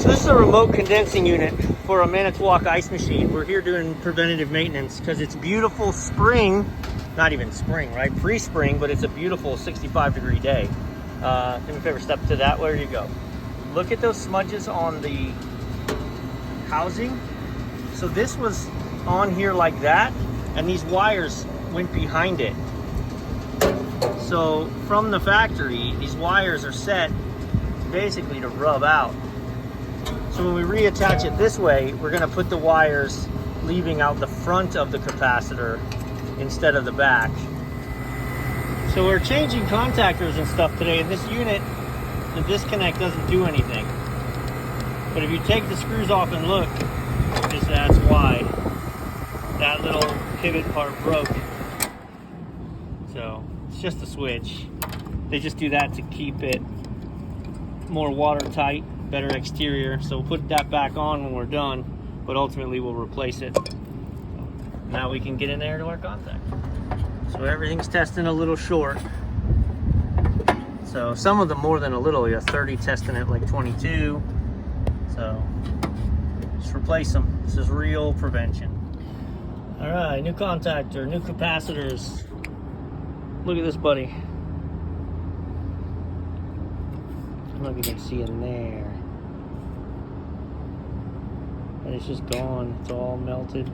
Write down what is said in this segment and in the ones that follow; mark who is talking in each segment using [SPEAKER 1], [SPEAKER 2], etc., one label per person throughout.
[SPEAKER 1] So this is a remote condensing unit for a Manitowoc ice machine. We're here doing preventative maintenance because it's beautiful spring, not even spring, right? Pre-spring, but it's a beautiful 65-degree day. Do me a favor, step to that, where you go. Look at those smudges on the housing. So this was on here like that, and these wires went behind it. So from the factory, these wires are set basically to rub out. So when we reattach it this way, we're gonna put the wires leaving out the front of the capacitor instead of the back. So we're changing contactors and stuff today. In this unit, the disconnect doesn't do anything. But if you take the screws off and look, that's why that little pivot part broke. So it's just a switch. They just do that to keep it more watertight, better exterior. So we'll put that back on when we're done, but ultimately we'll replace it. Now we can get in there to our contact. So everything's testing a little short. So some of them more than a little. You got 30 testing at like 22. So just replace them. This is real prevention. All right, new contactor, new capacitors. Look at this, buddy. I don't know if you can see in there. And it's just gone. It's all melted.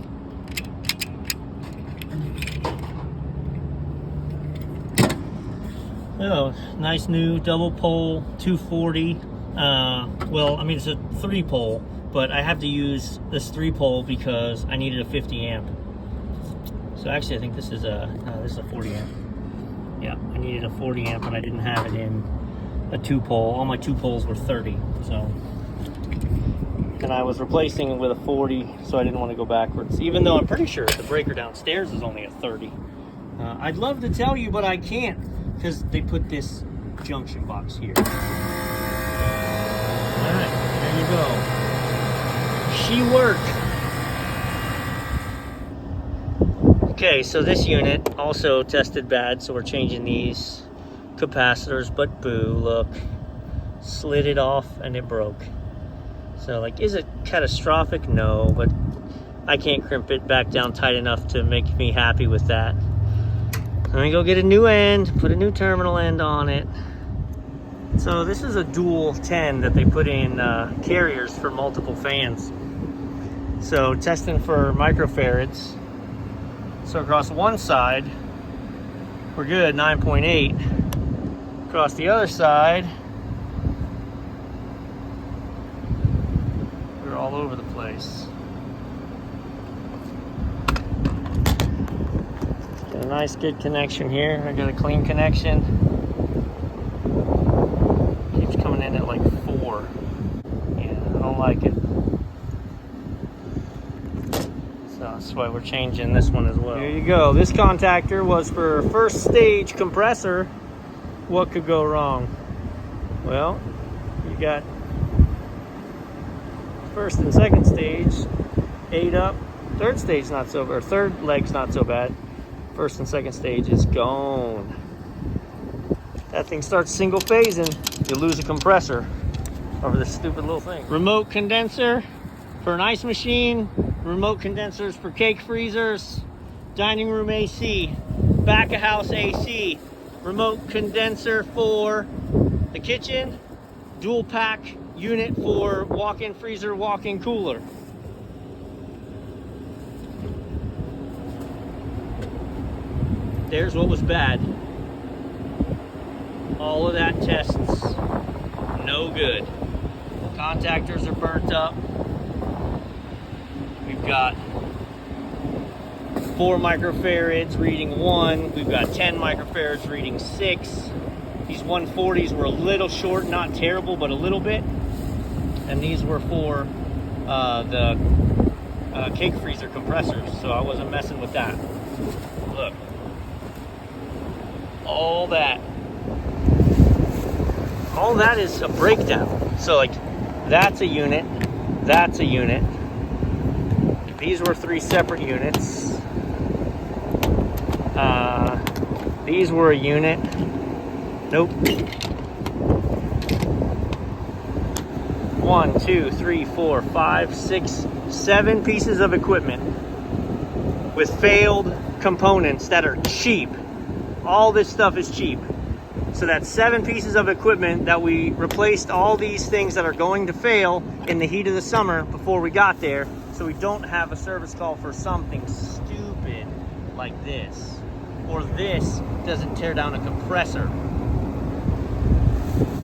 [SPEAKER 1] Oh, nice new double pole 240. Well, I mean, it's a 3-pole, but I have to use this 3-pole because I needed a 50 amp. So actually, I think this is a 40 amp. Yeah, I needed a 40 amp, and I didn't have it in a 2-pole. All my 2 poles were 30, so. And I was replacing it with a 40, so I didn't want to go backwards, even though I'm pretty sure the breaker downstairs is only a 30. I'd love to tell you, but I can't, because they put this junction box here. All right, there you go. She worked. Okay, so this unit also tested bad, so we're changing these capacitors, but boo, look. Slid it off and it broke. So, like, is it catastrophic? No, but I can't crimp it back down tight enough to make me happy with that. Let me go get a new end, put a new terminal end on it. So this is a dual 10 that they put in carriers for multiple fans. So testing for microfarads. So across one side, we're good, 9.8. Across the other side, we're all over the place. Got a nice good connection here. I got a clean connection. Keeps coming in at like 4. Yeah, I don't like it. So that's why we're changing this one as well. Here you go. This contactor was for first stage compressor. What could go wrong? Well, you got first and second stage, 8 up. Third stage not so bad, or third leg's not so bad. First and second stage is gone. That thing starts single phasing, you lose a compressor over this stupid little thing. Remote condenser for an ice machine, remote condensers for cake freezers, dining room AC, back of house AC, remote condenser for the kitchen, dual pack unit for walk-in freezer, walk-in cooler. There's what was bad. All of that tests no good. Contactors are burnt up. We've got 4 microfarads reading 1. We've got 10 microfarads reading 6. These 140s were a little short, not terrible, but a little bit. And these were for the cake freezer compressors, so I wasn't messing with that. Look. All that is a breakdown. So like, that's a unit, that's a unit. These were 3 separate units. These were a unit. Nope. 1, 2, 3, 4, 5, 6, 7 pieces of equipment with failed components that are cheap. All this stuff is cheap. So that's 7 pieces of equipment that we replaced all these things that are going to fail in the heat of the summer before we got there, so we don't have a service call for something stupid like this. Or this doesn't tear down a compressor.